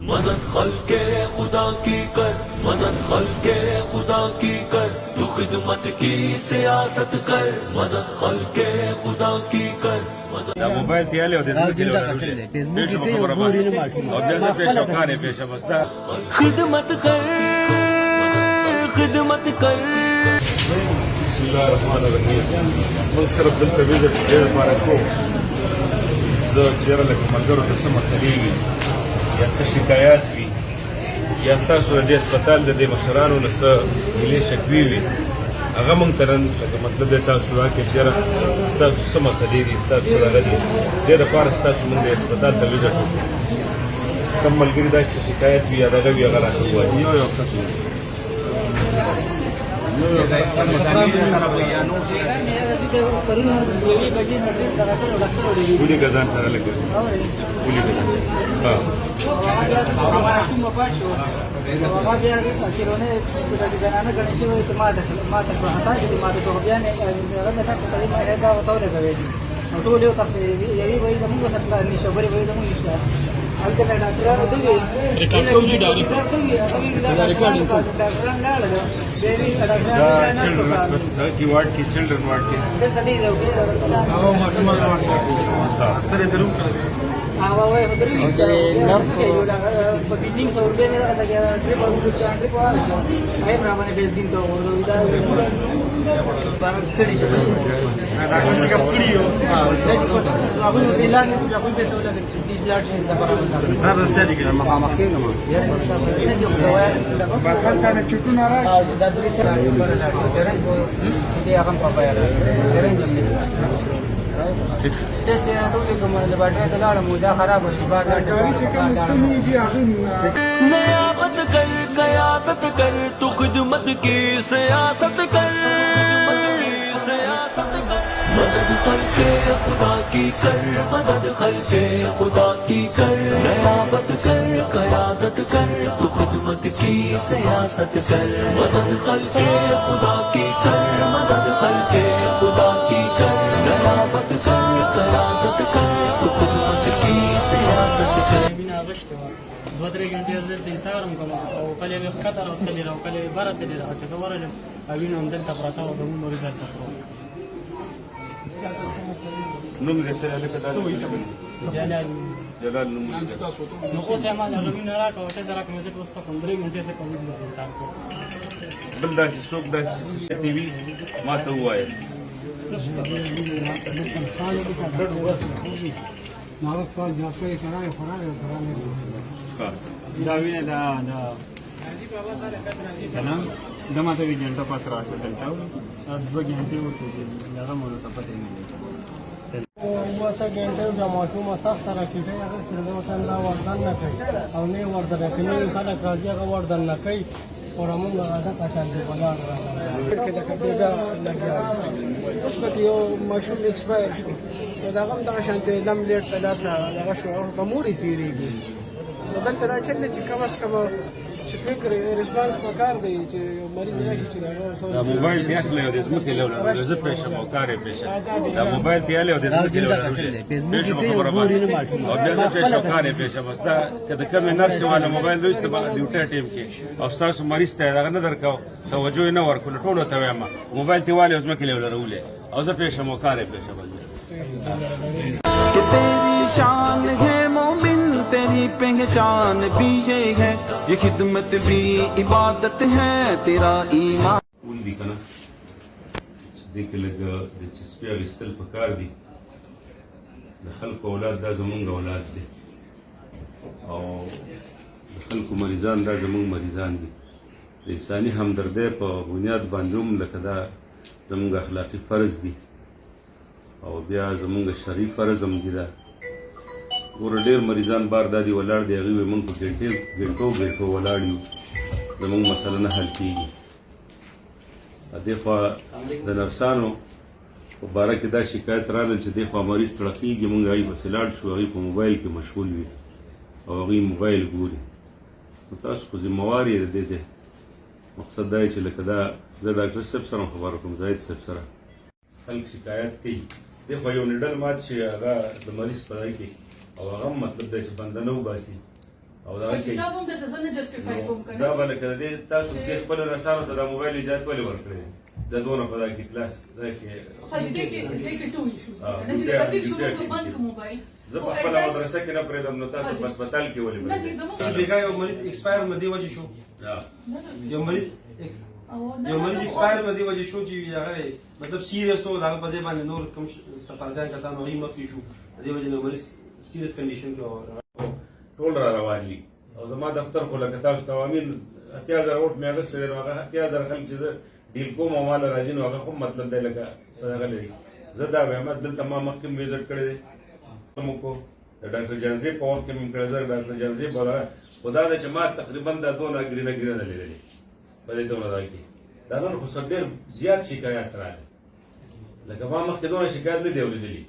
मदद खल्के खुदा की कर, मदद खल्के खुदा की कर, तू खिदमत की सियासत कर, मदद खल्के खुदा की कर। دا موبایل تیاله او د زمکې له پیش خبره باندې او بیا زه پیش وکړې پیش مستا خدمت कर, خدمت कर। بسم الله الرحمن الرحیم موږ صرف دلته ویزټ ډېر لپاره کوو زه چېرې لکه ملګرو ته څه مسلې وي یا څه شکایات وي یا ستاسو د دې هسپتال د دې مشرانو نه څه ګیلې شکوې وي هغه موږ ته نن لکه مطلب دی تاسو راکړئ چېرې ستاسو څه مسلې دي ستاسو څه دغه دي دې دپاره ستاسو موږ د هسپتال ته ویزټ وکړو کوم ملګري داسې شکایت وي یا دغه وي هغه راته ووایي یو څه ولي غزان سره لګي ولي غزان वार्ड की चिल्ड्रन वार्ड की नियामत कर, सियासत कर, तू खिदमत की सियासत कर, सियासत कर। मदद खर्चे खुदा की कर, मदद खर्चे खुदा की कर, नियामत कर, क़यादत कर, तू खिदमत की सियासत कर। मदद खर्चे खुदा की कर, मदद खर्चे खुदा की कर, नियामत कर, क़यादत कर, तू खिदमत की सियासत कर। دو درې ګنټې دلته ایسارم کوم او کله مې ښکته راوتلې ده او کله مې بره تللې ده چې زه ورغلم او وینه همدلته پرته وه زموږ مریض هلته پروت نوم دې څه هلکه دا جلال جلال نوم نو اوس یې ما هغه وینه راکړه او ته یې راکړه مې ځکه اوس څه کوم 3 ګنټې څه کوم ایسار کوم بل داسې څوک داسې ټي وي ما ته ووایه دا وینه دا ماته وی ګنټه پات راشه دلته 2 ګنټې وشوې هغه مو څه پته نه وته ګنټه د ماشومه سخت راکېږي هغه څنګه وطن لا وردن نه کوي او نه وردن کوي خلک راځي هغه وردن نه کوي اور موږ هغه پاتان دی ولا کله کله دا اوس پکې یو ماشوم ایکسپایر شو دا هغه د شانتي لم لیټ تلاسه هغه شو په موري تیریږي نو دلته دا چې کم از کم چې فکر ریسپانس وکړ دی چې مریض راشي چې دا موبایل دی اخلي او د زمکې له ولر زه پېښه مو کارې پېښه دا موبایل دی اخلي او د زمکې له ولر پېښه خبره باندې او بیا زه پېښه کارې پېښه بس دا کله کوم نرسي والا موبایل دوی څه ډیوټي ټیم کې او تاسو مریض ته هغه نه درکاو توجه نه ورکول ټولو ته وایم موبایل دی والي او زمکې له ولر ولې او زه پېښه مو کارې پېښه باندې शान है मोमिन तेरी पहचान भी ये है ये खिदमत भी इबादत है तेरा ईमान ولدي کنه دې کې لږ د چسپیا وستل پکار دي د خلکو اولاد دا زمونږ اولاد دي او د خلکو مریضان دا زمونږ مریضان دي د انساني همدردۍ په بنیاد باندې هم لکه دا زمونږ اخلاقي فرض دي او بیا زمونږ شرعي فرض هم دي دا ور ډېر مریضان بار دادي ولاړ دي هغوی موږ په ګنټو ولاړ یو زمونږ مسله نه حل کېږي دې خوا د نرسانو په باره کې دا شکایت راغلل چې دې خوا مریض تړقېږي موږ هغوی پسې لاړ شو هغوی په موبایل کې مشغول وي او هغوی موبایل ګوري نو تاسو خو ذمهوار یې د دې ځای مقصد دا چې لکه دا زه ډاکټر صاحب سره هم خبره کوم زاهد صاحب سره خلک شکایت کوي دې خوا یو نیډل مات شي هغه د مریض په ځای کې او هغه هم مطلب دی چې بنده نه وباسي او دا کې دا هم د ځنه جسټیفای کوم کنه دا باندې کړه دې تاسو کې خپل رساله ته د موبایل اجازه ولې ورکړې د دونه په دا کې کلاس دا کې خو دې کې ټو ایشوز نه چې دا کې شو په بند موبایل زه په خپل مدرسه کې نه پرېدم نو تاسو په هسپتال کې ولې نه چې زموږ بیګا یو مریض ایکسپایر مدي وجه شو یو مریض ایکسپایر مدي وجه شو چې هغه مطلب سیریس او هغه په ځای باندې نور کوم سفارځان کسانو هغه مخکې شو دې وجه نو مریض سیریس کنډیشن کې ټول را روان دي او زما دفتر خو لکه تاسو ته امین 80000 ووټ مې اخیستی دی نو هغه 80000 خلک چې زه ډیل کوم او ماله راځي نو هغه خو مطلب دی لکه څه لري زه دا وایم دلته ما مخکې ویزټ کړی دی موږ کو د ډاکټر جانزي په وخت کې مې کړی زه ډاکټر جانزي بوله خدا دا چې ما تقریبا دا دونه ګرینه ګرینه لیدلې په دې دونه دا کې دا نن خو ډېر زیات شکایت راغلی لکه ما مخکې دونه شکایت نه دی اورېدلی